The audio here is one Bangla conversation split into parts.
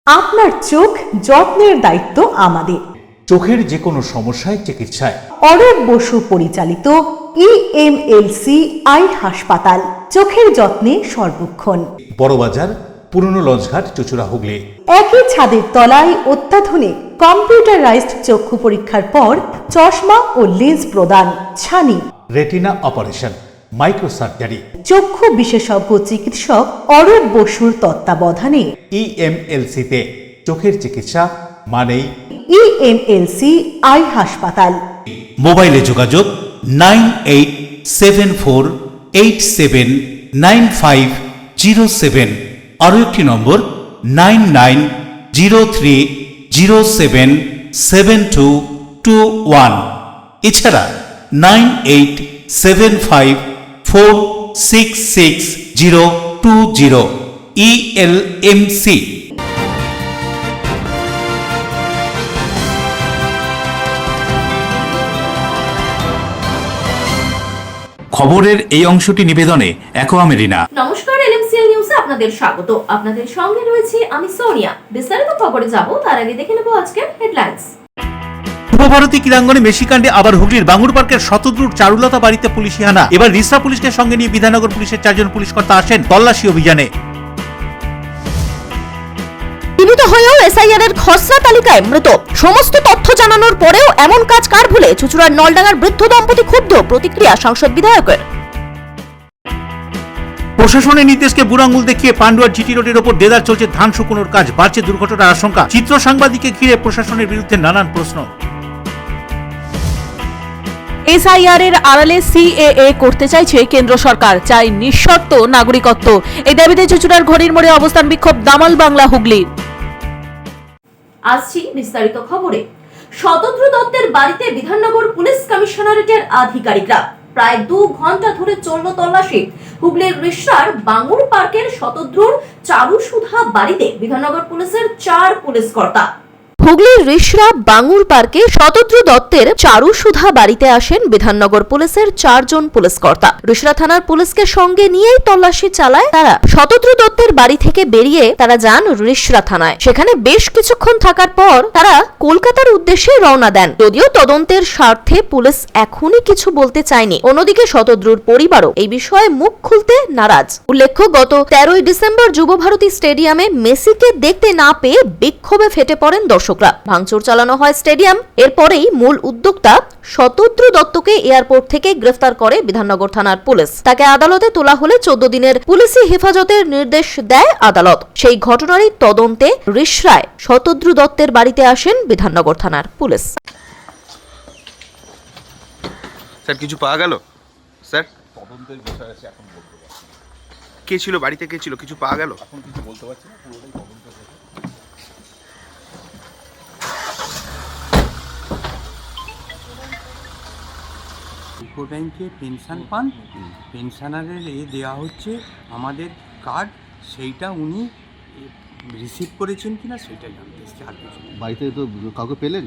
আপনার চোখ যত্নের দায়িত্ব আমাদের। চোখের যে কোনো সমস্যায় চিকিৎসায় অরূপ বসু পরিচালিত EMLC আই হাসপাতাল, চোখের যত্নে সর্বক্ষণ। বড়বাজার, পুরনো লঞ্চঘাট, চুঁচুড়া, হুগলি। একই ছাদের তলায় অত্যাধুনিক কম্পিউটারাইজড চক্ষু পরীক্ষার পর চশমা ও লেন্স প্রদান, ছানি, রেটিনা অপারেশন, মাইক্রোসার্জারি। চক্ষু বিশেষজ্ঞ চিকিৎসক অরূপ বসুর তত্ত্বাবধানে EMLC-তে চোখের চিকিৎসা মানেই EMLC আই হাসপাতাল। মোবাইলে যোগাযোগ 9874879507, আরও একটি নম্বর 9903077221, এছাড়া 9875466020 ELMC। খবরের এই অংশটি নিবেদনে অ্যাকোয়া মেরিনা। নমস্কার, এলএমসিএল নিউজে আপনাদের স্বাগত। আপনাদের সঙ্গে রয়েছে আমি সোনিয়া। বিস্তারিত খবরে যাব তার আগে দেখে নেব আজকের হেডলাইন্স। পূর্বভারতী ক্রীড়াঙ্গনে মেশিকাণ্ডে আবার হুগলির বাঙ্গুর পার্কের শতদ্রুর চারুলতা বাড়িতে পুলিশি হানা। এবার রিসরা পুলিশকে সঙ্গে নিয়ে বিধাননগর পুলিশের 4 জন পুলিশকর্তা আসেন তল্লাশি অভিযানে। সীমিত হয়েও এসআইআর এর খসড়া তালিকায় মৃত। সমস্ত তথ্য জানানোর পরেও এমন কাজ কার ভুলে? চুঁচুড়ার নলডাঙ্গার বৃদ্ধ দম্পতি ক্ষুব্ধ, প্রতিক্রিয়া সাংসদ বিধায়কের। প্রশাসনের নির্দেশকে বুড়াঙ্গুল দেখিয়ে পান্ডুয়ার জিটি রোডের ওপর দেদার চলছে ধান শুকোনোর কাজ, বাড়ছে দুর্ঘটনার আশঙ্কা। চিত্র সাংবাদিককে ঘিরে প্রশাসনের বিরুদ্ধে নানান প্রশ্ন। এসআইআর এর আড়ালে সিএএ করতে চাইছে কেন্দ্র সরকার, চাই নিঃশর্ত নাগরিকত্ব। এই দাবিতে চুঁচুড়ার ঘড়ির মোড়ে অবস্থান বিক্ষোভ দামাল বাংলা হুগলি। আসছি বিস্তারিত খবরে। শতদ্রু দত্তের বাড়িতে বিধাননগর পুলিশ কমিশনারেটের আধিকারিকরা প্রায় 2 ঘন্টা ধরে চলল তল্লাশি। হুগলির রিষড়ার বাঙ্গুর পার্কের শতদ্রুর চারুসুধা বাড়িতে বিধাননগর পুলিশের 4 পুলিশ কর্তা। হুগলির রিষড়া বাঙ্গুর পার্কে শতদ্রু দত্তের চারুসুধা বাড়িতে আসেন বিধাননগর পুলিশের 4 জন পুলিশকর্তা। রিষড়া থানার পুলিশকে সঙ্গে নিয়েই তল্লাশি চালায় তারা। শতদ্রু দত্তের বাড়ি থেকে বেরিয়ে তারা যান রিষড়া থানায়। সেখানে বেশ কিছুক্ষণ থাকার পর তারা কলকাতার উদ্দেশ্যে রওনা দেন। যদিও তদন্তের স্বার্থে পুলিশ এখনই কিছু বলতে চায়নি। অন্যদিকে শতদ্রুর পরিবারও এই বিষয়ে মুখ খুলতে নারাজ। উল্লেখ্য, গত 13ই ডিসেম্বর যুবভারতী স্টেডিয়ামে মেসিকে দেখতে না পেয়ে বিক্ষোভে ফেটে পড়েন দর্শকরা। ভাঙচুর চালানো হয় স্টেডিয়াম। এরপরেই মূল উদ্যোক্তা শতদ্রু দত্তকে এয়ারপোর্ট থেকে গ্রেফতার করে বিধাননগর থানার পুলিশ। তাকে আদালতে তোলা হলে 14 দিনের পুলিশি হেফাজতের নির্দেশ দেয় আদালত। সেই ঘটনারই তদন্তে রিষড়ায় শতদ্রু দত্তের বাড়িতে আসেন বিধাননগর থানার পুলিশ। স্যার কিছু পাওয়া গেল? স্যার তদন্তের বিষয় আছে, এখন বলতে পারছি না। কে ছিল বাড়িতে, কে ছিল, কিছু পাওয়া গেল? এখন কিছু বলতে পারছি না, পুরোটাই তদন্ত। ইউকো ব্যাংকে পেনশন পান, পেনশনারের দেওয়া হচ্ছে আমাদের কার্ড, সেইটা উনি রিসিভ করেছেন কিনা সেটা জানতে এসেছি, আর কিছু না। বাড়িতে তো কাউকে পেলেন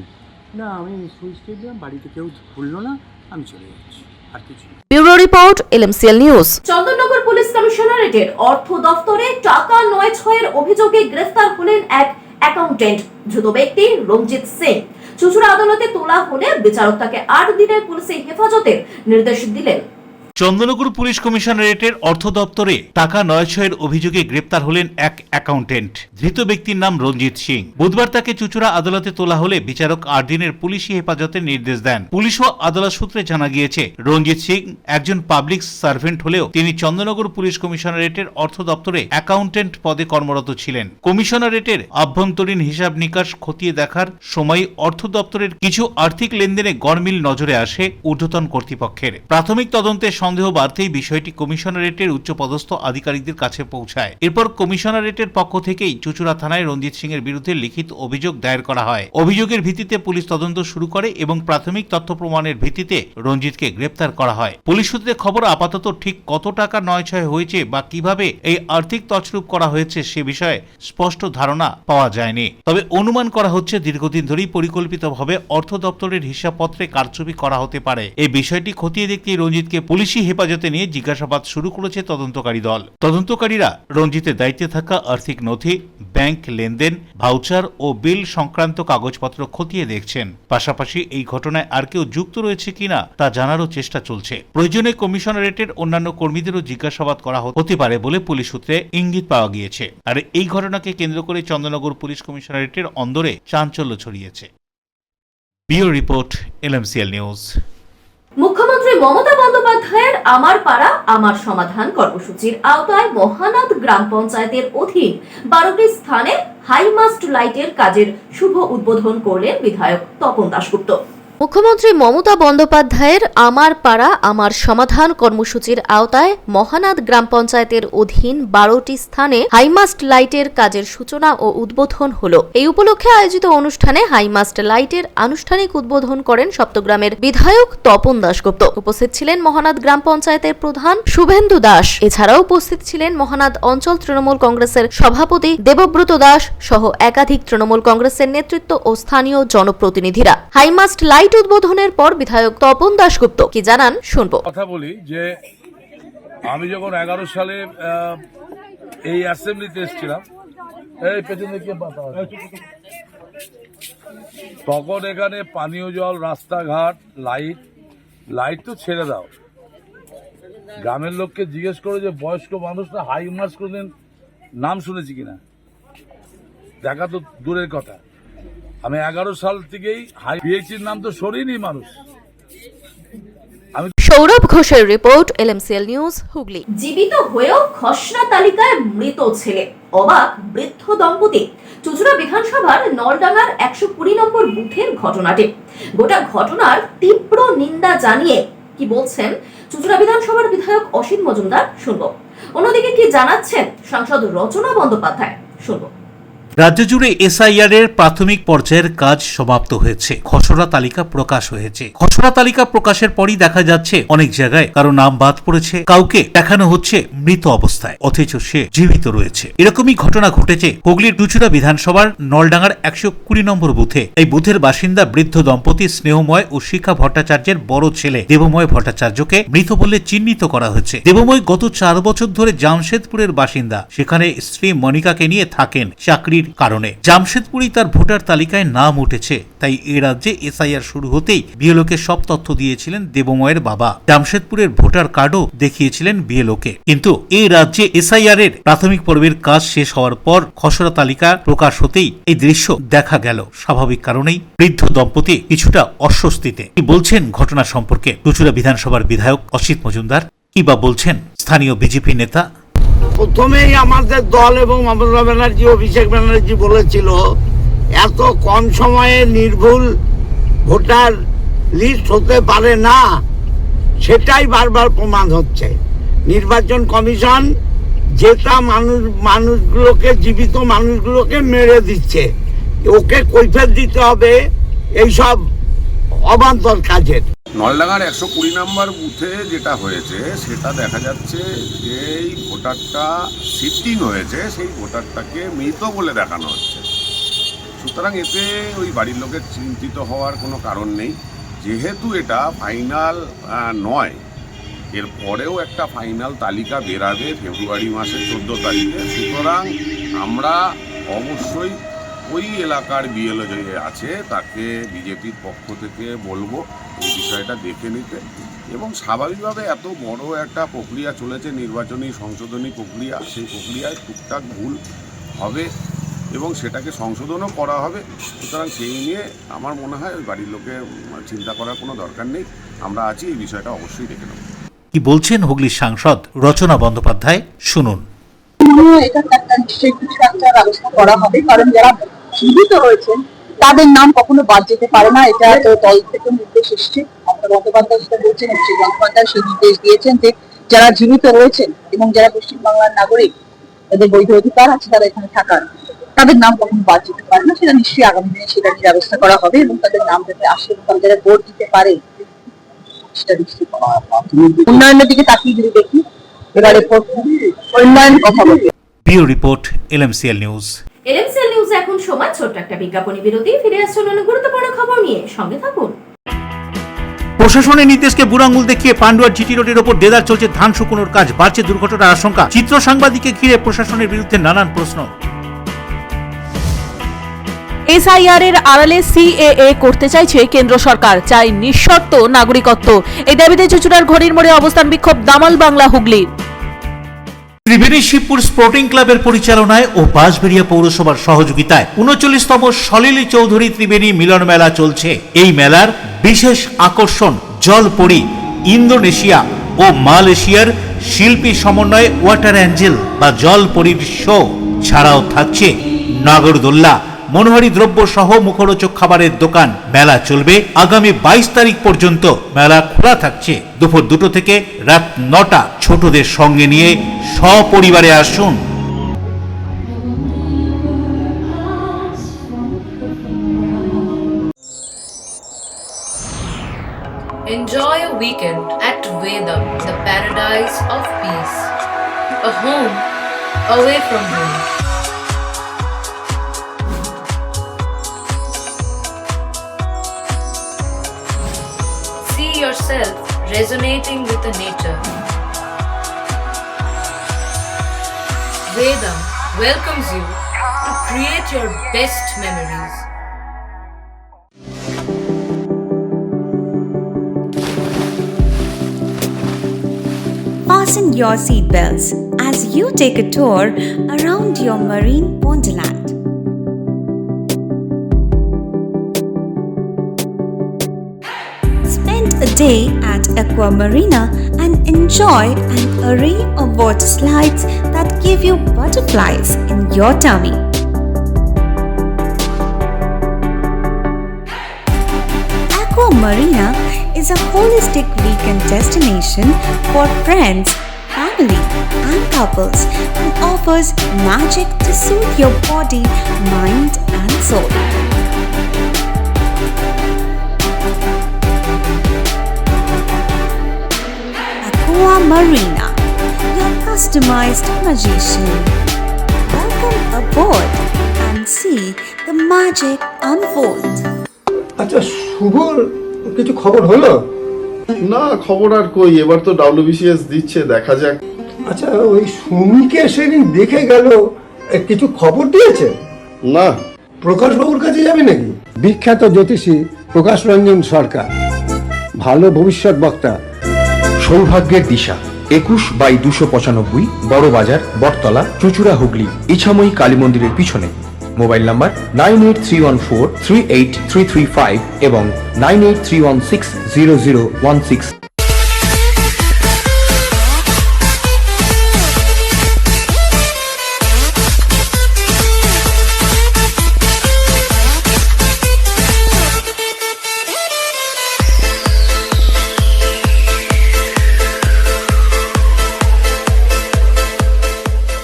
না, আমি সুইচ দিলাম, বাড়িতে কেউ খুললো না, আমি চলে যাচ্ছি, আর কিছু না। Bureau report, LMCL news. Chandannagar police কমিশনারেটের অর্থ দফতরে টাকা 9-6-এর অভিযোগে গ্রেফতার হলেন এক অ্যাকাউন্টেন্ট। ধৃত ব্যক্তি রঞ্জিত সিং। চুঁচুড়া আদালতে তোলা হলে বিচারক তাকে 8 দিনের পুলিশি হেফাজতের নির্দেশ দিলেন। চন্দননগর পুলিশ কমিশনারেটের অর্থ দপ্তরে টাকা 9-6-এর অভিযোগে গ্রেপ্তার হলেন এক অ্যাকাউন্টেন্ট। ধৃত ব্যক্তির নাম রঞ্জিত সিং। বুধবার তাকে চুঁচুড়া আদালতে তোলা হলে বিচারক 8 দিনের পুলিশি হেফাজতের নির্দেশ দেন। পুলিশ ও আদালত সূত্রে জানা গিয়েছে, রঞ্জিত সিং একজন পাবলিক সার্ভেন্ট হলেও তিনি চন্দননগর পুলিশ কমিশনারেটের অর্থ দপ্তরে অ্যাকাউন্টেন্ট পদে কর্মরত ছিলেন। কমিশনারেটের আভ্যন্তরীণ হিসাব নিকাশ খতিয়ে দেখার সময় অর্থ দপ্তরের কিছু আর্থিক লেনদেনে গড়মিল নজরে আসে ঊর্ধ্বতন কর্তৃপক্ষের। প্রাথমিক তদন্তে সন্দেহ বাড়তেই বিষয়টি কমিশনারেটের উচ্চপদস্থ আধিকারিকদের কাছে পৌঁছায়। এরপর কমিশনারেটের পক্ষ থেকেই চুঁচুড়া থানায় রঞ্জিত সিং এর বিরুদ্ধে লিখিত অভিযোগ দায়ের করা হয়। অভিযোগের ভিত্তিতে পুলিশ তদন্ত শুরু করে এবং প্রাথমিক তথ্য প্রমাণের ভিত্তিতে রঞ্জিতকে গ্রেপ্তার করা হয়। পুলিশ সূত্রে খবর, আপাতত ঠিক কত টাকা 9-6 হয়েছে বা কিভাবে এই আর্থিক তছরূপ করা হয়েছে সে বিষয়ে স্পষ্ট ধারণা পাওয়া যায়নি। তবে অনুমান করা হচ্ছে দীর্ঘদিন ধরেই পরিকল্পিতভাবে অর্থ দপ্তরের হিসাবপত্রে কারচুপি করা হতে পারে। এই বিষয়টি খতিয়ে দেখতে রঞ্জিতকে পুলিশ পুলিশি হেফাজতে নিয়ে জিজ্ঞাসাবাদ শুরু করেছে তদন্তকারী দল। তদন্তকারীরা রঞ্জিতের দায়িত্বে থাকা আর্থিক নথি, ব্যাংক লেনদেন, ভাউচার ও বিল সংক্রান্ত কাগজপত্র খতিয়ে দেখছেন। পাশাপাশি এই ঘটনায় আর কেউ যুক্ত রয়েছে কিনা তা জানারও চেষ্টা চলছে। প্রয়োজনে কমিশনারেটের অন্যান্য কর্মীদেরও জিজ্ঞাসাবাদ করা হতে পারে বলে পুলিশ সূত্রে ইঙ্গিত পাওয়া গিয়েছে। আর এই ঘটনাকে কেন্দ্র করে চন্দননগর পুলিশ কমিশনারেটের অন্দরে চাঞ্চল্য ছড়িয়েছে। Bureau report, LMCL news. মুখ্যমন্ত্রী মমতা বন্দ্যোপাধ্যায়ের আমার পাড়া আমার সমাধান কর্মসূচির আওতায় মহানাদ গ্রাম পঞ্চায়েতের অধীন 12টি স্থানে হাইমাস্ট লাইটের কাজের শুভ উদ্বোধন করলেন বিধায়ক তপন দাশগুপ্ত। মুখ্যমন্ত্রী মমতা বন্দ্যোপাধ্যায়ের আমার পাড়া আমার সমাধান কর্মসূচির আওতায় মহানাদ গ্রাম পঞ্চায়েতের অধীন 12টি স্থানে হাইমাস্ট লাইটের কাজের সূচনা ও উদ্বোধন হল। এই উপলক্ষে আয়োজিত অনুষ্ঠানে হাইমাস্ট লাইটের আনুষ্ঠানিক উদ্বোধন করেন সপ্তগ্রামের বিধায়ক তপন দাশগুপ্ত। উপস্থিত ছিলেন মহানাদ গ্রাম পঞ্চায়েতের প্রধান শুভেন্দু দাস। এছাড়াও উপস্থিত ছিলেন মহানাদ অঞ্চল তৃণমূল কংগ্রেসের সভাপতি দেবব্রত দাস সহ একাধিক তৃণমূল কংগ্রেসের নেতৃত্ব ও স্থানীয় জনপ্রতিনিধিরা। হাইমাস্ট লাইট উদ্বোধনের পর বিধায়ক তপন দাশগুপ্ত কি জানান শুনবো। কথা বলি যে আমি যখন 11 সালে এই অ্যাসেম্বলিতে এসেছিলাম, এই পেছনে কে বাতা তখন এখানে পানীয় জল, রাস্তাঘাট, লাইট তো ছেড়ে দাও। গ্রামের লোককে জিজ্ঞেস করে যে বয়স্ক মানুষরা হাই মার্চ কোনদিন নাম শুনেছি কিনা, দেখা তো দূরের কথা। আমি 11 সাল থেকেই পিএইচির নাম তো শোনেনি মানুষ। সৌরভ ঘোষের রিপোর্ট, LMCL নিউজ, হুগলি। জীবিত হয়েও খসড়া তালিকায় মৃত ছেলে, অবাক বৃদ্ধ দম্পতি। চুচুড়া বিধানসভার নলডাঙ্গার 120 নম্বর বুথের ঘটনাটি। গোটা ঘটনার তীব্র নিন্দা জানিয়ে কি বলছেন চুচুড়া বিধানসভার বিধায়ক অসিত মজুমদার, শুনবো। অন্যদিকে কি জানাচ্ছেন সাংসদ রচনা বন্দ্যোপাধ্যায়, শুনবো। রাজ্য জুড়ে SIR এর প্রাথমিক পর্যায়ের কাজ সমাপ্ত হয়েছে। খসড়া তালিকা প্রকাশ হয়েছে। খসড়া তালিকা প্রকাশের পরই দেখা যাচ্ছে অনেক জায়গায় কারো নাম বাদ পড়েছে, কাউকে দেখানো হচ্ছে মৃত অবস্থায়, অথচ সে জীবিত রয়েছে। এরকমই ঘটনা ঘটেছে হুগলির চুচুড়া বিধানসভার নলডাঙ্গার 120 নম্বর বুথে। এই বুথের বাসিন্দা বৃদ্ধ দম্পতি স্নেহময় ও শিখা ভট্টাচার্যের বড় ছেলে দেবময় ভট্টাচার্যকে মৃত বলে চিহ্নিত করা হয়েছে। দেবময় গত 4 বছর ধরে জামশেদপুরের বাসিন্দা। সেখানে স্ত্রী মনিকাকে নিয়ে থাকেন চাকরির কারণে। জামশেদপুরেই তার ভোটার তালিকায় নাম উঠেছে। তাই এ রাজ্যে SIR শুরু হতেই বিএলওকে সব তথ্য দিয়েছিলেন দেবময়ের বাবা। জামশেদপুরের ভোটার কার্ডও দেখিয়েছিলেন বিএলওকে। কিন্তু এই রাজ্যে SIR এর প্রাথমিক পর্বের কাজ শেষ হওয়ার পর খসড়া তালিকা প্রকাশ হতেই এই দৃশ্য দেখা গেল। স্বাভাবিক কারণেই বৃদ্ধ দম্পতি কিছুটা অস্বস্তিতে। কি বলছেন ঘটনা সম্পর্কে চুচুড়া বিধানসভার বিধায়ক অসিত মজুমদার, কি বা বলছেন স্থানীয় বিজেপি নেতা? প্রথমেই আমাদের দল এবং মমতা ব্যানার্জি, অভিষেক ব্যানার্জি বলেছিল এত কম সময়ে নির্ভুল ভোটার লিস্ট হতে পারে না। সেটাই বারবার প্রমাণ হচ্ছে। নির্বাচন কমিশন যেটা মানুষগুলোকে, জীবিত মানুষগুলোকে মেরে দিচ্ছে, ওকে কৈফিয়ত দিতে হবে এইসব অবান্তর কাজের। নলডাঙ্গার 120 নম্বর বুথে যেটা হয়েছে সেটা দেখা যাচ্ছে যে এই ভোটারটা শিফটিং হয়েছে, সেই ভোটারটাকে মৃত বলে দেখানো হচ্ছে। সুতরাং এতে ওই বাড়ির লোকের চিন্তিত হওয়ার কোনো কারণ নেই। যেহেতু এটা ফাইনাল নয়, এর পরেও একটা ফাইনাল তালিকা বেরাবে ফেব্রুয়ারি মাসের 14 তারিখে। সুতরাং আমরা অবশ্যই ওই এলাকার বিএলও যে আছে তাকে বিজেপির পক্ষ থেকে বলবো এই বিষয়টা দেখে নিতে, এবং স্বাভাবিকভাবে এত বড় একটা প্রক্রিয়া চলেছে, নির্বাচনী সংশোধনী প্রক্রিয়া, সেই প্রক্রিয়ায় টুকটাক ভুল হবে এবং সেটাকে সংশোধনও করা হবে। সুতরাং সেই নিয়ে আমার মনে হয় ওই বাড়ির লোকের চিন্তা করার কোনো দরকার নেই। আমরা আছি, এই বিষয়টা অবশ্যই দেখে নেব। কি বলছেন হুগলির সাংসদ রচনা বন্দ্যোপাধ্যায়, শুনুন। এটা একটা নিশ্চয়ই কিছু একটা ব্যবস্থা করা হবে, কারণ যারা জীবিত হয়েছেন তাদের নাম কখনো বাদ যেতে পারে না। এটা তো দল থেকে নির্দেশ এসছে, মমতা বন্দ্যোপাধ্যায় সেটা বলছেন, অভিষেক বন্দ্যোপাধ্যায় সেই নির্দেশ দিয়েছেন যে যারা জীবিত রয়েছেন এবং যারা পশ্চিমবাংলার নাগরিক, তাদের বৈধ অধিকার আছে তারা এখানে থাকার, তাদের নাম কখনো বাদ যেতে পারে না। সেটা নিশ্চয়ই আগামী দিনে সেটা নিয়ে ব্যবস্থা করা হবে এবং তাদের নাম যাতে আসে এবং তারা যারা ভোট দিতে পারে সেটা নিশ্চয়ই করা হবে। উন্নয়নের দিকে তাকিয়ে যদি দেখি, এবারে উন্নয়ন কথা বলতে। Bureau report, LMCL news. LMCL news এখন সময় ছোট্ট একটা বিজ্ঞাপনী বিরতি। ফিরে আসছে অন্য গুরুত্বপূর্ণ খবর নিয়ে, সঙ্গে থাকুন। প্রশাসনের নির্দেশকে বুড়াঙ্গুল দেখিয়ে পান্ডুয়ার জিটি রোডের ওপর দেদার চলছে ধান শুকোনোর কাজ, বাড়ছে দুর্ঘটনার আশঙ্কা। চিত্র সাংবাদিককে ঘিরে প্রশাসনের বিরুদ্ধে নানান প্রশ্ন। এসআইআর এর আড়ালে সিএএ করতে চাইছে কেন্দ্র সরকার, চাই নিঃশর্ত নাগরিকত্ব। এই দাবিতে চুঁচুড়ার ঘড়ির মোড়ে অবস্থান বিক্ষোভ দামাল বাংলা হুগলি। ত্রিবেণী শিবপুর স্পোর্টিং ক্লাবের পরিচালনায় ও বাঁশবেড়িয়া পৌরসভার সহযোগিতায় 39তম সলিল চৌধুরী ত্রিবেণী মিলন মেলা চলছে। এই মেলার বিশেষ আকর্ষণ জলপরি, ইন্দোনেশিয়া ও মালয়েশিয়ার শিল্পী সমন্বয়ে ওয়াটার অ্যাঞ্জেল বা জলপরীর শো ছাড়াও থাকছে নাগরদোল্লা, মনোহারী দ্রব্য সহ মুখরোচক খাবারের দোকান। মেলা চলবে আগামী 22 তারিখ পর্যন্ত। মেলা খোলা থাকছে দুপুর 2টো থেকে রাত 9টা। ছোটদের সঙ্গে নিয়ে সপরিবারে আসুন। Enjoy a weekend at Vedam, the paradise of peace. A home away from home. See yourself resonating with the nature. Vedam welcomes you to create your best memories. Fasten your seatbelts as you take a tour around your marine wonderland. Spend a day at Aqua Marina and enjoy an array of water slides that give you butterflies in your tummy. Aqua Marina is a holistic weekend destination for friends, family, and couples and offers magic to soothe your body, mind, and soul. Aqua Marina, your customized magician. Welcome aboard and see the magic unfold. আচ্ছা, শুভর কিছু খবর হলো? না, খবর আর কই, এবার তো WBCS দিচ্ছে, দেখা যাক। আচ্ছা, ওই সুমিকে সেদিন দেখে গেল, কিছু খবর দিয়েছে? না। প্রকাশবাবুর কাছে যাবে নাকি? বিখ্যাত জ্যোতিষী প্রকাশ রঞ্জন সরকার, ভালো ভবিষ্যৎ বক্তা। সৌভাগ্যের দিশা 21/295 বড় বাজার, বটতলা, চুঁচুড়া, হুগলি, ইছাময়ী কালী মন্দিরের পিছনে। মোবাইল নাম্বার 9831438335 এবং 9831600016।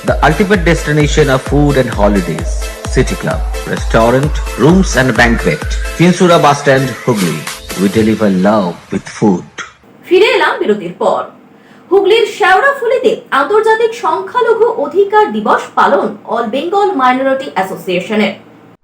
The ultimate destination of food and holidays. City Club, restaurant, rooms and banquet. Finsura bus stand, Hugli. We deliver love with food. ফিরে এলাম বিরতির পর। হুগলির শেওড়াফুলিতে আন্তর্জাতিক সংখ্যালঘু অধিকার দিবস পালন অল বেঙ্গল মাইনরিটি অ্যাসোসিয়েশনের।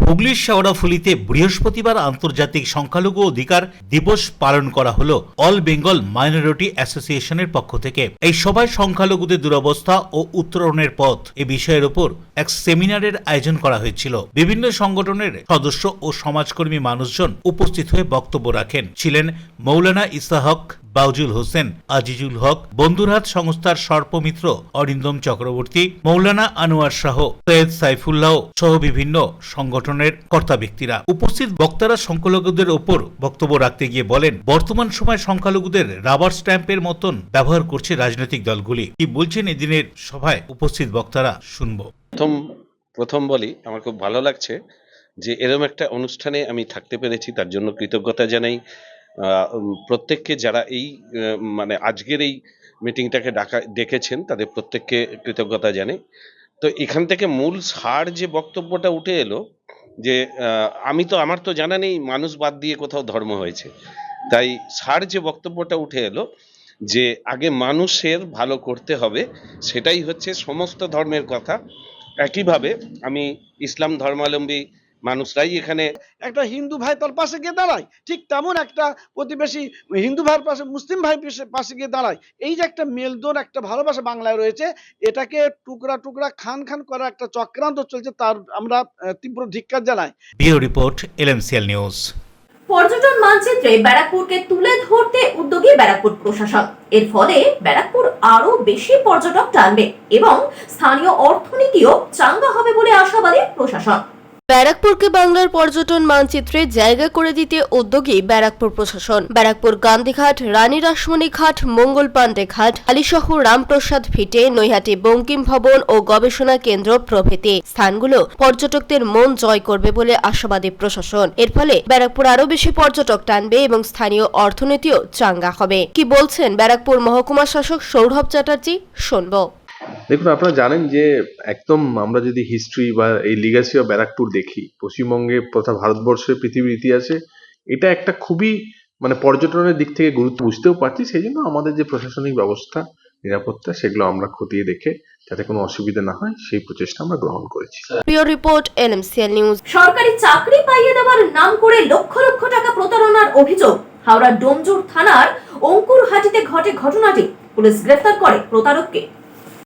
হুগলির শেওড়াফুলিতে বৃহস্পতিবার আন্তর্জাতিক সংখ্যালঘু অধিকার দিবস পালন করা হলো অল বেঙ্গল মাইনরিটি অ্যাসোসিয়েশনের পক্ষ থেকে। এই সভায় সংখ্যালঘুদের দুরবস্থা ও উত্তরণের পথ এ বিষয়ের উপর এক সেমিনারের আয়োজন করা হয়েছিল। বিভিন্ন সংগঠনের সদস্য ও সমাজকর্মী মানুষজন উপস্থিত হয়ে বক্তব্য রাখেন। ছিলেন মৌলানা ইসাহক, বাউজুল হোসেন, আজিজুল হক, বন্ধুরহাট সংস্থার সর্পমিত্র অরিন্দম চক্রবর্তী, মৌলানা আনোয়ার শাহ, সৈয়দ সাইফুল্লাহ সহ বিভিন্ন সংগঠনের কর্তা ব্যক্তিরা। উপস্থিত বক্তারা সংখ্যালঘুদের ওপর বক্তব্য রাখতে গিয়ে বলেন, বর্তমান সময় সংখ্যালঘুদের রাবার স্ট্যাম্পের মতন ব্যবহার করছে রাজনৈতিক দলগুলি। কি বলছেন এদিনের সভায় উপস্থিত বক্তারা, শুনবো। প্রথম বলি, আমার খুব ভালো লাগছে যে এরকম একটা অনুষ্ঠানে আমি থাকতে পেরেছি, তার জন্য কৃতজ্ঞতা জানাই প্রত্যেককে, যারা এই মানে আজকের এই মিটিংটাকে ডেকেছেন তাদের প্রত্যেককে কৃতজ্ঞতা জানাই। তো এখান থেকে মূল সার যে বক্তব্যটা উঠে এলো যে আমার তো জানা নেই মানুষ বাদ দিয়ে কোথাও ধর্ম হয়েছে, তাই সার যে বক্তব্যটা উঠে এলো যে আগে মানুষের ভালো করতে হবে, সেটাই হচ্ছে সমস্ত ধর্মের কথা। একইভাবে আমি ইসলাম ধর্মাবলম্বী মানুষরাই এখানে একটা হিন্দু ভাই তার পাশে গিয়ে দাঁড়ায়, ঠিক তেমন একটা প্রতিবেশী হিন্দু ভাইয়ের পাশে মুসলিম ভাই পাশে গিয়ে দাঁড়ায়। এই যে একটা মেলদোন, একটা ভালোবাসা বাংলায় রয়েছে, এটাকে টুকরা টুকরা খান খান করা একটা চক্রান্ত চলছে, তার আমরা তীব্র ধিক্কার জানাই। Bureau report, LMCL news. পর্যটন মানচিত্রে ব্যারাকপুরকে তুলে ধরতে উদ্যোগী ব্যারাকপুর প্রশাসন। এর ফলে ব্যারাকপুর আরো বেশি পর্যটক টানবে এবং স্থানীয় অর্থনীতিও চাঙ্গা হবে বলে আশাবাদী প্রশাসন। ব্যারাকপুরকে বাংলার পর্যটন মানচিত্রে জায়গা করে দিতে উদ্যোগী ব্যারাকপুর প্রশাসন। ব্যারাকপুর গান্ধীঘাট, রানী রাসমণি ঘাট, মঙ্গল পান্ডে ঘাট, আলীশহর রামপ্রসাদ ভিটে, নৈহাটি বঙ্কিম ভবন ও গবেষণা কেন্দ্র প্রভৃতি স্থানগুলো পর্যটকদের মন জয় করবে বলে আশাবাদী প্রশাসন। এর ফলে ব্যারাকপুর আরো বেশি পর্যটক টানবে এবং স্থানীয় অর্থনীতিও চাঙ্গা হবে। কি বলছেন ব্যারাকপুর মহকুমা শাসক সৌরভ চ্যাটার্জি, শুনবো। দেখুন, আপনারা জানেন যে একদম আমরা যদি হিস্ট্রি বা এই লিগ্যাসি অফ ব্যারাকপুর দেখি, পশ্চিমবঙ্গে তথা ভারতবর্ষের পৃথিবীর ইতিহাসে এটা একটা খুবই পর্যটনের দিক থেকে গুরুত্ব বুঝতেও পারছি। সেই জন্য আমাদের যে প্রশাসনিক ব্যবস্থা, নিরাপত্তা, সেগুলো আমরা খতিয়ে দেখে যাতে কোনো অসুবিধা না হয় সেই প্রচেষ্টা আমরা গ্রহণ করেছি। Bureau report, LMCL news. সরকারি চাকরি পাইয়ে দেওয়ার নাম করে লক্ষ লক্ষ টাকা প্রতারণার অভিযোগ হাওড়া ডোমজুর থানার অঙ্কুরহাটিতে ঘটে। ঘটনাটি পুলিশ গ্রেফতার করে প্রতারককে।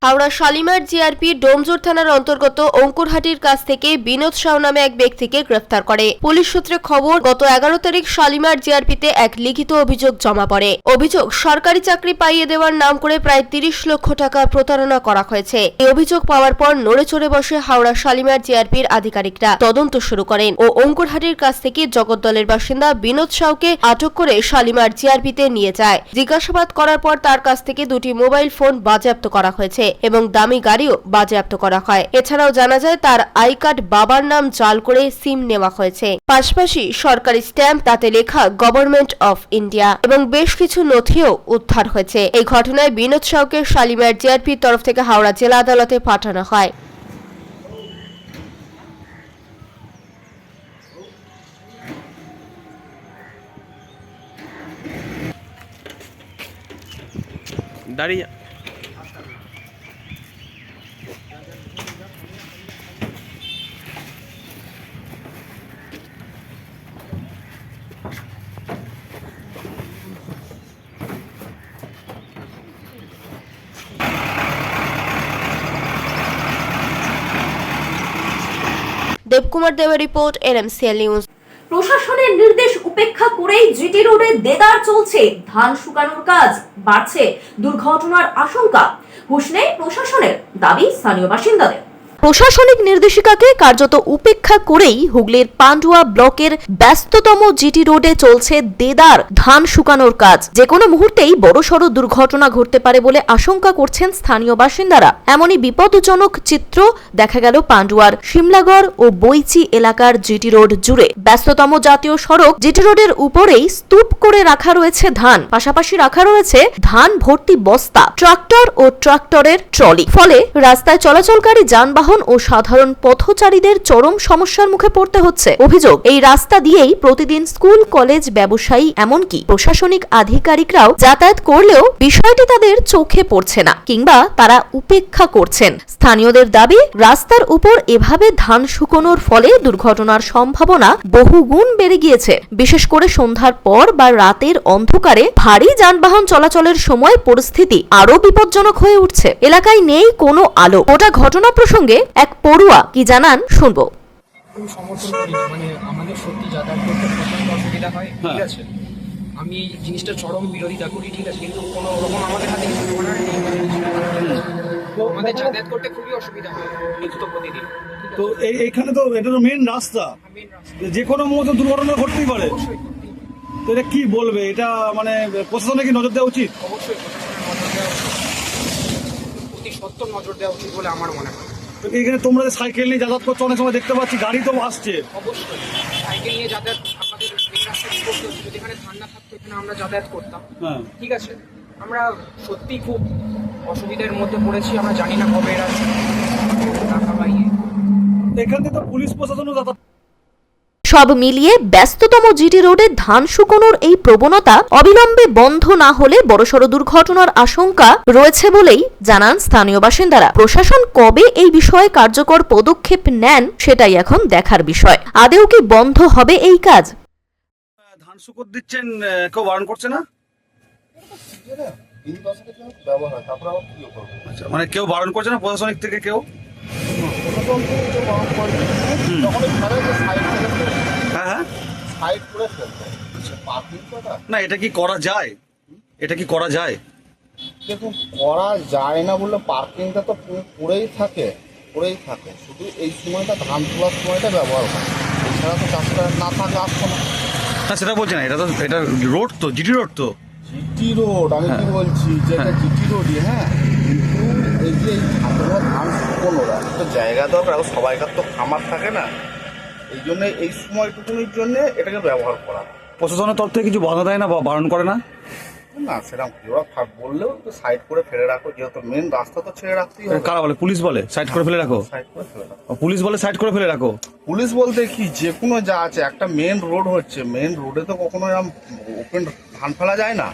হাওড়া শালিমার জিআরপি ডোমজুর থানার অন্তর্গত অঙ্কুরহাটির কাছ থেকে বিনোদ সাউ নামে এক ব্যক্তিকে গ্রেফতার করে। পুলিশ সূত্রে খবর, গত 11 তারিখ শালিমার জিআরপিতে এক লিখিত অভিযোগ জমা পড়ে। অভিযোগ, সরকারি চাকরি পাইয়ে দেওয়ার নাম করে প্রায় 30 লক্ষ টাকা প্রতারণা করা হয়েছে। এই অভিযোগ পাওয়ার পর নড়ে চড়ে বসে হাওড়া শালিমার জিআরপির আধিকারিকরা তদন্ত শুরু করেন ও অঙ্কুরহাটির কাছ থেকে জগদ্দলের বাসিন্দা বিনোদ সাউকে আটক করে শালিমার জিআরপিতে নিয়ে যায়। জিজ্ঞাসাবাদ করার পর তার কাছ থেকে 2টি মোবাইল ফোন বাজেয়াপ্ত করা হয়েছে এবং দামি গাড়িও বাজেয়াপ্ত করা হয়। এছাড়াও জানা যায় তার আই কার্ড বাবার নাম জাল করে সিম নেওয়া হয়েছে। পাশাপাশি সরকারি স্ট্যাম্প, তাতে লেখা গভর্নমেন্ট অফ ইন্ডিয়া এবং বেশ কিছু নথিও উদ্ধার হয়েছে। এই ঘটনায় বিনোদ সাউকে শালিমার জিআরপির তরফ থেকে হাওড়া জেলা আদালতে পাঠানো হয়। দাঁড়িয়ে দেবকুমার দেবের রিপোর্ট, LMCL নিউজ। প্রশাসনের নির্দেশ উপেক্ষা করেই জিটি রোডে দেদার চলছে। ধান শুকানোর কাজ, বাড়ছে দুর্ঘটনার আশঙ্কা। হুঁশ নেই প্রশাসনের, দাবি স্থানীয় বাসিন্দাদের। প্রশাসনিক নির্দেশিকাকে কার্যত উপেক্ষা করেই হুগলির পান্ডুয়া ব্লকের ব্যস্ততম জিটি রোডে চলছে দেদার ধান শুকানোর কাজ। যে কোনো মুহূর্তেই বড়সড় দুর্ঘটনা ঘটতে পারে বলে আশঙ্কা করছেন স্থানীয় বাসিন্দারা। এমনই বিপদজনক চিত্র দেখা গেল পান্ডুয়ার শিমলাগড় ও বইচি এলাকার জিটি রোড জুড়ে। ব্যস্ততম জাতীয় সড়ক জিটি রোডের উপরেই স্তূপ করে রাখা রয়েছে ধান, পাশাপাশি রাখা রয়েছে ধান ভর্তি বস্তা, ট্রাক্টর ও ট্রাক্টরের ট্রলি। ফলে রাস্তায় চলাচলকারী যানবাহন ও সাধারণ পথচারীদের চরম সমস্যার মুখে পড়তে হচ্ছে। অভিযোগ, এই রাস্তা দিয়েই প্রতিদিন স্কুল, কলেজ, ব্যবসায়ী এমনকি প্রশাসনিক আধিকারিকরাও যাতায়াত করলেও বিষয়টি তাদের চোখে পড়ছে না কিংবা তারা উপেক্ষা করছেন। স্থানীয়দের দাবি, রাস্তার উপর এভাবে ধান শুকোনোর ফলে দুর্ঘটনার সম্ভাবনা বহুগুণ বেড়ে গিয়েছে। বিশেষ করে সন্ধ্যার পর বা রাতের অন্ধকারে ভারী যানবাহন চলাচলের সময় পরিস্থিতি আরো বিপজ্জনক হয়ে উঠছে। এলাকায় নেই কোনো আলো। গোটা ঘটনা প্রসঙ্গে এক পড়ুয়া কি জানান, শুনবো। সমর্থন করি, আমাদের সত্যি যাতায়াত করতে প্রচন্ড অসুবিধা হয়, ঠিক আছে। আমি জিনিসটা চরম বিরোধিতা করি, ঠিক আছে, কিন্তু কোনো রকম আমাদের হাতে কিছু করার নেই। আমাদের যাতায়াত করতে খুবই অসুবিধা হয় নিত্য প্রতিদিন। তো এইখানে তো এটা তো মেন রাস্তা, যে কোনো মুহূর্তে দুর্ঘটনা ঘটতেই পারে। তো এটা কি বলবে, এটা প্রশাসনের কি নজর দেওয়া উচিত? অবশ্যই প্রশাসনের নজর দেওয়া উচিত, অতি সত্ত্বর নজর দেওয়া উচিত বলে আমার মনে হয়। এখানে তোমরা সাইকেল নিয়ে যাতায়াত করছো, অনেক সময় দেখতে পাচ্ছি গাড়ি তো আসছে। অবশ্যই সাইকেল নিয়ে যাতায়াত আমাদের এই রাস্তায় করতে হচ্ছে। যদি এখানে ঠান্ডা থাকতো, এখানে আমরা যাতায়াত করতাম, ঠিক আছে। আমরা সত্যি খুব অসুবিধার মধ্যে পড়েছি। আমরা জানি না কবে এরা টাকা পাইয়ে। এখান থেকে তো পুলিশ প্রশাসনও যাতায়াত। সব মিলিয়ে ব্যস্ততম জিটি রোডে ধান শুকোনোর এই প্রবণতা অবিলম্বে বন্ধ না হলে বড়সড় দুর্ঘটনার আশঙ্কা রয়েছে বলেই জানান স্থানীয় বাসিন্দারা। প্রশাসন কবে এই বিষয়ে কার্যকর পদক্ষেপ নেন সেটাই এখন দেখার বিষয়। আদেও কি বন্ধ হবে এই কাজ? ধান শুকর দিচ্ছেন, কেউ বারণ করছে না? আচ্ছা, মানে কেউ বারণ করছে না প্রশাসনিক থেকে কেউ? হ্যাঁ, না এটা কি করা যায়? এটা কি করা যায়? দেখুন, করা যায় না বললে পার্কিংটা তো পড়েই থাকে, শুধু এই সময়টা ধান তোলার সময়টা ব্যবহার হয়, এছাড়া তো কাজটা না থাকলে আসতো না। না সেটা বলছি না, এটা রোড তো, জিটি রোড তো। জিটি রোড, আমি কি বলছি যে এটা জিটি রোডই, হ্যাঁ, কিন্তু এই যে ধান শুকোনোর একটা জায়গা দরকার, সবাইকার তো খামার থাকে না, এই জন্য এই সময়টুকুনির জন্য এটাকে ব্যবহার করা। প্রশাসনের তরফ থেকে কিছু বাধা দেয় না বা বারণ করে না? না সেরকম ওরা বললেও তো সাইড করে ফেলে রাখো, যেহেতু মেন রাস্তা তো ছেড়ে রাখতেই হবে। কারা বলে? পুলিশ বলে সাইড করে ফেলে রাখো? পুলিশ বলে সাইড করে ফেলে রাখো? পুলিশ বলতে কি, যে কোনো যা আছে, একটা মেন রোড হচ্ছে, মেন রোডে তো কখনো এরকম ওপেন ধান ফেলা যায় না,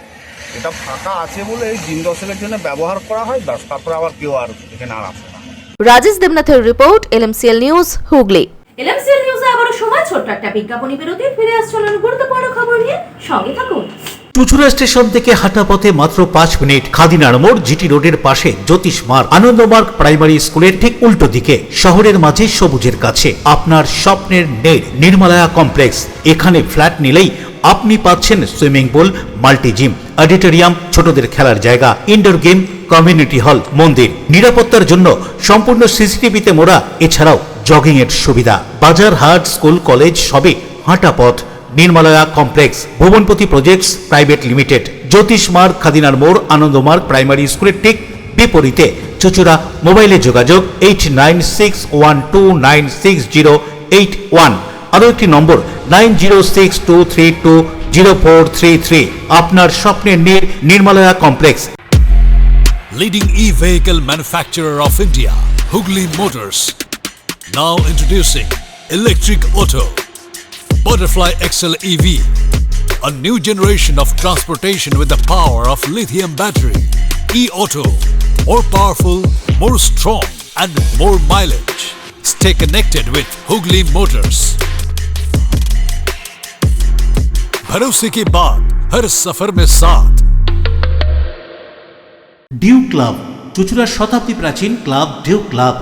এটা ফাঁকা আছে বলে এই দিন দশেকের জন্য ব্যবহার করা হয়, ব্যাস, তারপরে আবার কেউ আর এখানে আর আসে না। রাজেশ দেবনাথের report, LMCL news, Hooghly. LMCL নিউজে আবারও সময় ছোট্ট একটা বিজ্ঞাপনী বিরতি, ফিরে আসছে গুরুত্বপূর্ণ খবর নিয়ে, সঙ্গে থাকুন। চুচুড়া স্টেশন থেকে হাঁটা পথে মাত্র 5 মিনিট, খাদিনার মোড়, জিটি রোডের পাশে জ্যোতিষ মার্গ, আনন্দমার্গ প্রাইমারি স্কুলের ঠিক উল্টো দিকে, শহরের মাঝে সবুজের কাছে আপনার স্বপ্নের নেট নির্মলায়া কমপ্লেক্স। এখানে ফ্ল্যাট নিলেই আপনি পাচ্ছেন swimming pool, multi gym, auditorium, ছোটদের খেলার জায়গা, ইনডোর গেম, কমিউনিটি হল, মন্দির, নিরাপত্তার জন্য সম্পূর্ণ সিসিটিভিতে মোড়া, এছাড়াও জগিং এর সুবিধা, বাজার, হাট, স্কুল, কলেজ সবে হাঁটা পথ। নির্মলায়া কমপ্লেক্স, ভুবনপতি প্রজেক্টস প্রাইভেট লিমিটেড, জ্যোতিষ মার্গ, খাদিনার মোড়, আনন্দমার্গ প্রাইমারি স্কুলের ঠিক বিপরীতে, চুচুড়া। মোবাইলে যোগাযোগ 8961296081, আরো একটি নম্বর 9062320433। আপনার স্বপ্নের নির্মলায়া complex. Leading e-vehicle manufacturer of India, Hugli Motors, now introducing electric auto, Butterfly XL EV, a new generation of transportation with the power of lithium battery. E-auto, more powerful, more strong and more mileage. Stay connected with Hugli Motors. भरोसे के बाद हर सफर में साथ। ডিউ ক্লাব, চুচুড়ার শতাব্দী প্রাচীন ক্লাব ডিউ ক্লাব।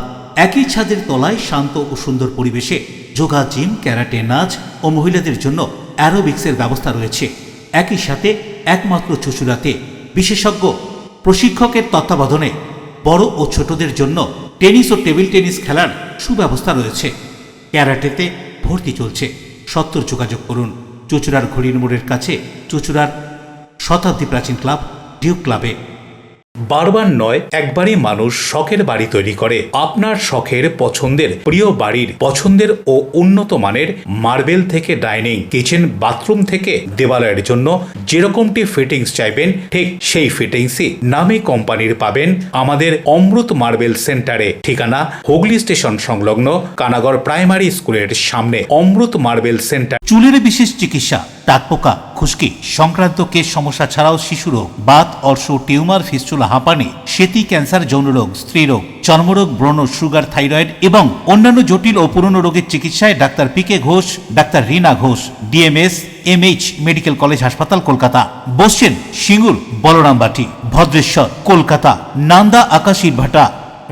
একই ছাদের তলায় শান্ত ও সুন্দর পরিবেশে যোগা, জিম, ক্যারাটে, নাচ ও মহিলাদের জন্য অ্যারোবিক্সের ব্যবস্থা রয়েছে। একই সাথে একমাত্র চুচুড়াতে বিশেষজ্ঞ প্রশিক্ষকের তত্ত্বাবধানে বড় ও ছোটদের জন্য টেনিস ও টেবিল টেনিস খেলার সুব্যবস্থা রয়েছে। ক্যারাটেতে ভর্তি চলছে। সত্তর যোগাযোগ করুন চুচুড়ার ঘড়ির মোড়ের কাছে চুচুড়ার শতাব্দী প্রাচীন ক্লাব ডিউ ক্লাবে। বারবার নয়, একবারই মানুষ শখের বাড়ি তৈরি করে। আপনার শখের পছন্দের প্রিয় বাড়ির পছন্দের ও উন্নত মানের মার্বেল থেকে ডাইনিং, কিচেন, বাথরুম থেকে দেওয়ালের জন্য যেরকমটি ফিটিংস চাইবেন, ঠিক সেই ফিটিংসই নামী কোম্পানির পাবেন আমাদের অমৃত মার্বেল সেন্টারে। ঠিকানা হুগলি স্টেশন সংলগ্ন কানাগড় প্রাইমারি স্কুলের সামনে, অমৃত মার্বেল সেন্টার। চুলের বিশেষ চিকিৎসা, টাকপোকা, খুশকি সংক্রান্ত কেশ সমস্যা ছাড়াও শিশুরোগ, বাত, অর্শ, টিউমার, ফিস্টুলা, হাঁপানি, সেতি, ক্যান্সার, যৌনরোগ, স্ত্রীরোগ, চর্মরোগ, ব্রণ, সুগার, থাইরয়েড এবং অন্যান্য জটিল ও পুরনো রোগের চিকিৎসায় doctor P K Ghosh, doctor Rina Ghosh, DMS MH medical college হাসপাতাল, কলকাতা। বসছেন সিঙ্গুর, বলরামবাটি, ভদ্রেশ্বর, কলকাতা, নান্দা, আকাশ ইটভাটা,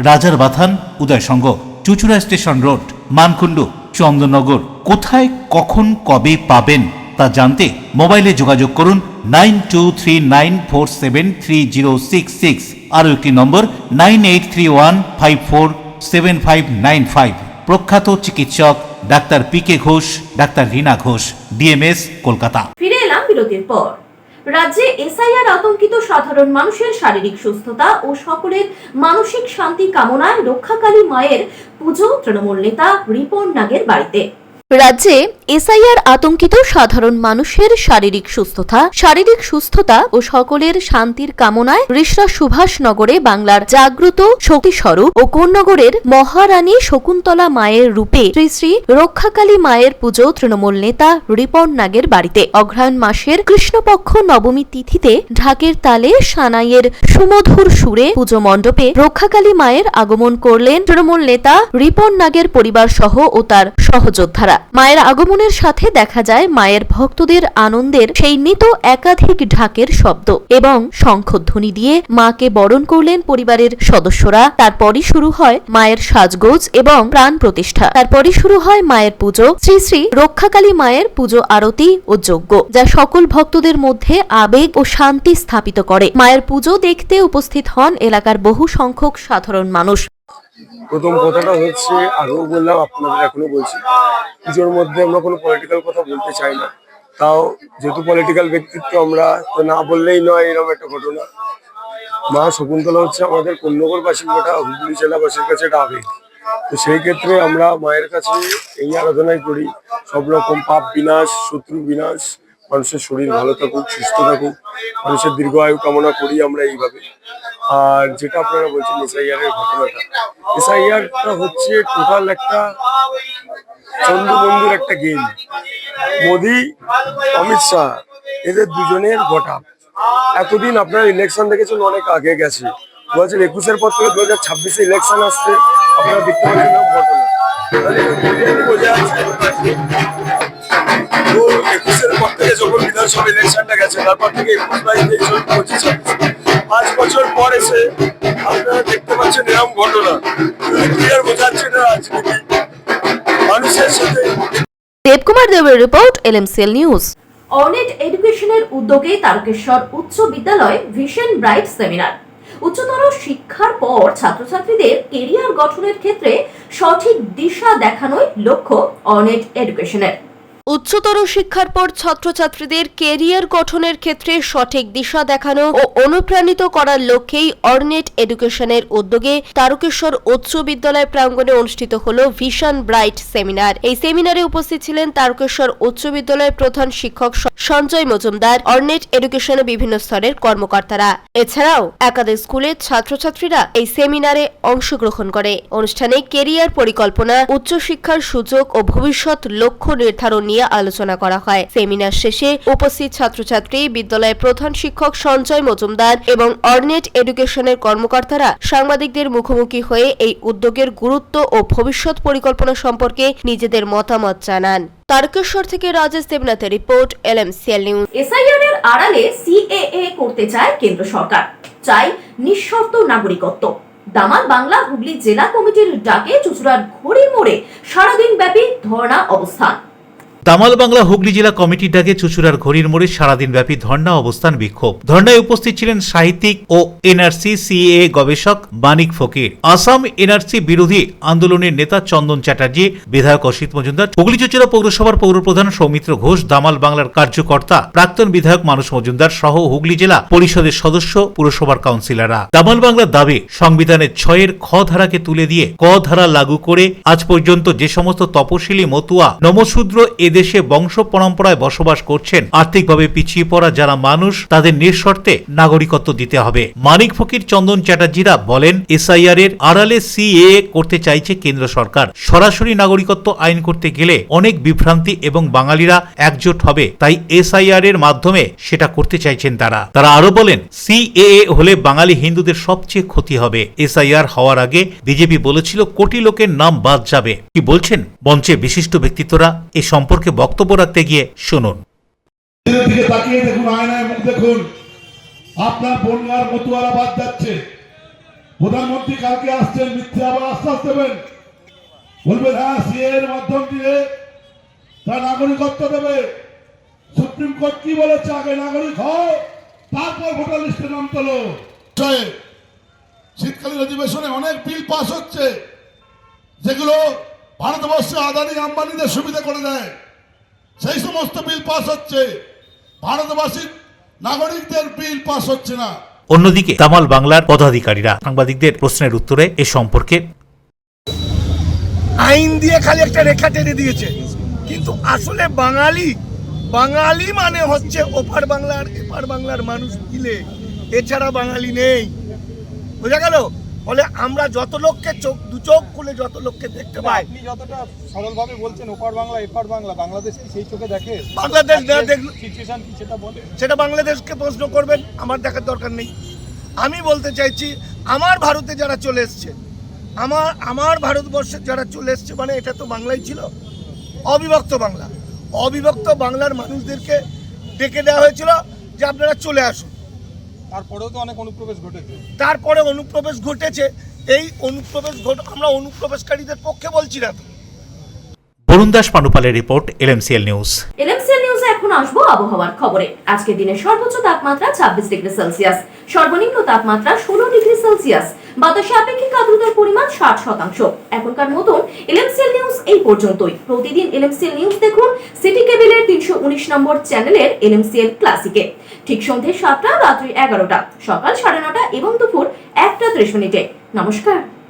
রাজার বাথান, উদয়সঙ্গ, চুচুড়া স্টেশন রোড, মানকুণ্ডু, চন্দননগর। কোথায়, কখন, কবে পাবেন তা জানতে মোবাইলে যোগাযোগ করুন 9239473066, আরও একটি নম্বর 9831547595। প্রখ্যাত চিকিৎসক doctor P K Ghosh, doctor Rina Ghosh, DMS, Kolkata. ফিরে এলাম বিরতির পর। রাজ্যে SIR আতঙ্কিত সাধারণ মানুষের শারীরিক সুস্থতা ও সকলের মানসিক শান্তি কামনায় রক্ষাকালী মায়ের পুজো তৃণমূল নেতা রিপন নাগের বাড়িতে। রাজ্যে এসআইআর আতঙ্কিত সাধারণ মানুষের শারীরিক সুস্থতা ও সকলের শান্তির কামনায় রিষড়া সুভাষনগরে বাংলার জাগ্রত শক্তিস্বরূপ ও কোন্নগরের মহারানী শকুন্তলা মায়ের রূপে শ্রী শ্রী রক্ষাকালী মায়ের পুজো তৃণমূল নেতা রিপন নাগের বাড়িতে অগ্রহায়ণ মাসের কৃষ্ণপক্ষ নবমী তিথিতে ঢাকের তালে সানাইয়ের সুমধুর সুরে পুজো মণ্ডপে রক্ষাকালী মায়ের আগমন করলেন তৃণমূল নেতা রিপন নাগের পরিবার সহ ও তার সহযোদ্ধারা। মায়ের আগমনের সাথে দেখা যায় মায়ের ভক্তদের আনন্দের সেই নিত একাধিক ঢাকের শব্দ এবং শঙ্খধ্বনি দিয়ে মাকে বরণ করলেন পরিবারের সদস্যরা। তারপরই শুরু হয় মায়ের সাজগোজ এবং প্রাণ প্রতিষ্ঠা। তারপরই শুরু হয় মায়ের পুজো, শ্রী শ্রী রক্ষাকালী মায়ের পুজো আরতি ও যজ্ঞ, যা সকল ভক্তদের মধ্যে আবেগ ও শান্তি স্থাপিত করে। মায়ের পুজো দেখতে উপস্থিত হন এলাকার বহু সংখ্যক সাধারণ মানুষ। প্রথম কথাটা হচ্ছে, আগেও বললাম, আপনাদের এখনো বলছি, পুজোর মধ্যে আমরা কোনো পলিটিক্যাল কথা বলতে চাই না। তাও যেহেতু পলিটিক্যাল ব্যক্তিত্ব আমরা, তো না বললেই নয় এরকম একটা ঘটনা। মা শকুন্তলা হচ্ছে আমাদের কোন্নগরবাসীর গোটা হুগলি জেলাবাসীর কাছে একটা আবেগ। তো সেই ক্ষেত্রে আমরা মায়ের কাছে এই আরাধনাই করি, সব রকম পাপ বিনাশ, শত্রু বিনাশ, মানুষের শরীর ভালো থাকুক, সুস্থ থাকুক, মানুষের দীর্ঘ আয়ু কামনা করি আমরা এইভাবে। আর যেটা আপনারা বলছেন এসআইআর এর ঘটনাটা, এসআইআরটা হচ্ছে টোটাল একটা চন্দ্রবন্ধুর একটা গেম। মোদি, অমিত শাহ, এদের দুজনের ঘটা। এতদিন আপনারা ইলেকশন দেখেছেন, অনেক আগে গেছে। 2021-এর পর থেকে 2026-এ ইলেকশন আসছে, আপনারা দেখতে পাচ্ছেন ঘটনা। বোঝা যাচ্ছে 2021-এর পর থেকে যখন বিধানসভা ইলেকশনটা গেছে, তারপর থেকে 21-22-23-24-25 5 বছর পর এসে আপনারা দেখতে পাচ্ছেন এরকম ঘটনা। ক্লিয়ার বোঝা যাচ্ছে না রাজনীতি মানুষের সাথে। দেবকুমার দেবের রিপোর্ট, LMCL নিউজ। অনেট এডুকেশনের উদ্যোগে তারকেশ্বর উচ্চ বিদ্যালয় ভিশন ব্রাইট সেমিনার। উচ্চতর শিক্ষার পর ছাত্রছাত্রীদের কেরিয়ার গঠনের ক্ষেত্রে সঠিক দিশা দেখানোই লক্ষ্য অনেট এডুকেশনের। উচ্চতর শিক্ষার পর ছাত্রছাত্রীদের কেরিয়ার গঠনের ক্ষেত্রে সঠিক দিশা দেখানো ও অনুপ্রাণিত করার লক্ষ্যেই অর্নেট এডুকেশনের উদ্যোগে তারকেশ্বর উচ্চ বিদ্যালয় প্রাঙ্গণে অনুষ্ঠিত হল ভিশন ব্রাইট সেমিনার। এই সেমিনারে উপস্থিত ছিলেন তারকেশ্বর উচ্চ বিদ্যালয়ের প্রধান শিক্ষক সঞ্জয় মজুমদার, অর্নেট এডুকেশনের বিভিন্ন স্তরের কর্মকর্তারা। এছাড়াও একাধিক স্কুলের ছাত্রছাত্রীরা এই সেমিনারে অংশগ্রহণ করে। অনুষ্ঠানে কেরিয়ার পরিকল্পনা, উচ্চশিক্ষার সুযোগ ও ভবিষ্যৎ লক্ষ্য নির্ধারণ নিয়ে আলোচনা করা হয়। সেমিনার শেষে উপস্থিত ছাত্রছাত্রী, বিদ্যালয়ের প্রধান শিক্ষক সঞ্জয় মজুমদার এবং অর্নেট এডুকেশনের কর্মকর্তারা সাংবাদিকদের মুখোমুখি হয়ে এই উদ্যোগের গুরুত্ব ও ভবিষ্যৎ পরিকল্পনা সম্পর্কে নিজেদের মতামত জানান। তারকেশ্বর থেকে রাজেশ দেবনাথের রিপোর্ট, LMCL নিউজ। এসআইআর এর আড়ালে সিএএ করতে চায় কেন্দ্র সরকার, চাই নিঃশর্ত নাগরিকত্ব। দামাল বাংলা হুগলি জেলা কমিটির ডাকে চুঁচুড়ার ঘড়ির মোড়ে সারাদিন ব্যাপী ধর্ণা অবস্থান। দামাল বাংলা হুগলি জেলা কমিটির ডাকে চুঁচুড়ার ঘড়ির মোড়ে সারাদিন ব্যাপী ধর্ণা অবস্থান বিক্ষোভ। ধর্ণায় উপস্থিত ছিলেন সাহিত্যিক ও এনআরসি সিএএ গবেষক মানিক ফকির, আসাম এনআরসি বিরোধী আন্দোলনের নেতা চন্দন চ্যাটার্জি, বিধায়ক অসিত মজুমদার, হুগলি চুঁচুড়া পৌরসভার পৌরপ্রধান সৌমিত্র ঘোষ, দামাল বাংলার কার্যকর্তা প্রাক্তন বিধায়ক মানুষ মজুমদার সহ হুগলি জেলা পরিষদের সদস্য, পুরসভার কাউন্সিলররা। দামাল বাংলার দাবি, সংবিধানের 6-এর খ ধারাকে তুলে দিয়ে ক ধারা লাগু করে আজ পর্যন্ত যে সমস্ত তপশিলি, মতুয়া, নমশূদ্র দেশে বংশ পরম্পরায় বসবাস করছেন, আর্থিকভাবে পিছিয়ে পড়া যারা মানুষ, তাদের নিঃশর্তে নাগরিকত্ব দিতে হবে। মানিক ফকির, চন্দন চ্যাটার্জিরা বলেন, এসআইআর এর আড়ালে সিএএ করতে চাইছে কেন্দ্র সরকার। সরাসরি নাগরিকত্ব আইন করতে গেলে অনেক বিভ্রান্তি এবং বাঙালিরা একজোট হবে, তাই এসআইআর এর মাধ্যমে সেটা করতে চাইছেন তারা। আরো বলেন, সিএএ হলে বাঙালি হিন্দুদের সবচেয়ে ক্ষতি হবে। এসআইআর হওয়ার আগে বিজেপি বলেছিল কোটি লোকের নাম বাদ যাবে। কি বলছেন মঞ্চে বিশিষ্ট ব্যক্তিত্বরা এই সম্পর্কে বক্তব্য রাখতে গিয়ে শুনুন। দিকে তাকিয়ে দেখুন, আয়নায় মুখ দেখুন, আপনার বনগার মতুয়ারা বাদ যাচ্ছে। প্রধানমন্ত্রী কালকে আসছেন, মিথ্যে আবার আশ্বাস দেবেন, বলবেন হ্যাঁ সিএ এর মাধ্যম দিয়ে তার নাগরিকত্ব দেবে। সুপ্রিম কোর্ট কি বলেছে, আগে নাগরিক হও, তারপর ভোটার লিস্টে নাম তোলো। শীতকালীন অধিবেশনে অনেক বিল পাস হচ্ছে, যেগুলো ভারতবর্ষে আদানি আম্বানিদের সুবিধা করে দেয়, সেই সমস্ত বিল পাস হচ্ছে, ভারতবাসীর নাগরিকদের বিল পাস হচ্ছে না। অন্যদিকে দামাল বাংলার পদাধিকারীরা সাংবাদিকদের প্রশ্নের উত্তরে এ সম্পর্কে, আইন দিয়ে খালি একটা রেখা টেনে দিয়েছে, কিন্তু আসলে বাঙালি বাঙালি মানে হচ্ছে ওপার বাংলার এপার বাংলার মানুষ মিলে, এছাড়া বাঙালি নেই। বোঝা গেল? ফলে আমরা যত লোককে দু চোখ খুলে যত লোককে দেখতে পাই, আপনি যতটা সরলভাবে বলছেন ওপার বাংলা এপার বাংলা, বাংলাদেশ কি সেই চোখে দেখে? বাংলাদেশ না দেখলে সিচুয়েশন কি সেটা বলে, সেটা বাংলাদেশকে প্রশ্ন করবেন, আমার দেখার দরকার নেই। আমি বলতে চাইছি আমার ভারতে যারা চলে এসছে, আমার ভারতবর্ষে যারা চলে এসছে, মানে এটা তো বাংলাই ছিল, অবিভক্ত বাংলা। অবিভক্ত বাংলার মানুষদেরকে ডেকে দেওয়া হয়েছিল যে আপনারা চলে আসুন। তারপরেও তো অনেক অনুপ্রবেশ ঘটেছে। তারপরে অনুপ্রবেশ ঘটেছে, এই আমরা অনুপ্রবেশকারীদের পক্ষে বলছি না তো। বরুণ দাস পানুপালের রিপোর্ট, এলএমসিএল নিউজ। এলএমসিএল নিউজে এখন আসবো আবহাওয়ার খবরে। আজকের দিনের সর্বোচ্চ তাপমাত্রা 26 ডিগ্রি সেলসিয়াস, সর্বনিম্ন তাপমাত্রা 16 ডিগ্রি সেলসিয়াস, বাতাসে আপেক্ষিক আর্দ্রতার পরিমাণ 60%। এখনকার মতন এলএমসিএল নিউজ এই পর্যন্তই। প্রতিদিন এলএমসিএল নিউজ দেখুন সিটি কেবলের 319 নম্বর চ্যানেলের এলএমসিএল ক্লাসিকে, ঠিক সন্ধ্যে 7টা, রাত্রি 11টা, সকাল 9:30 এবং দুপুর 1টা 30 মিনিটে। নমস্কার।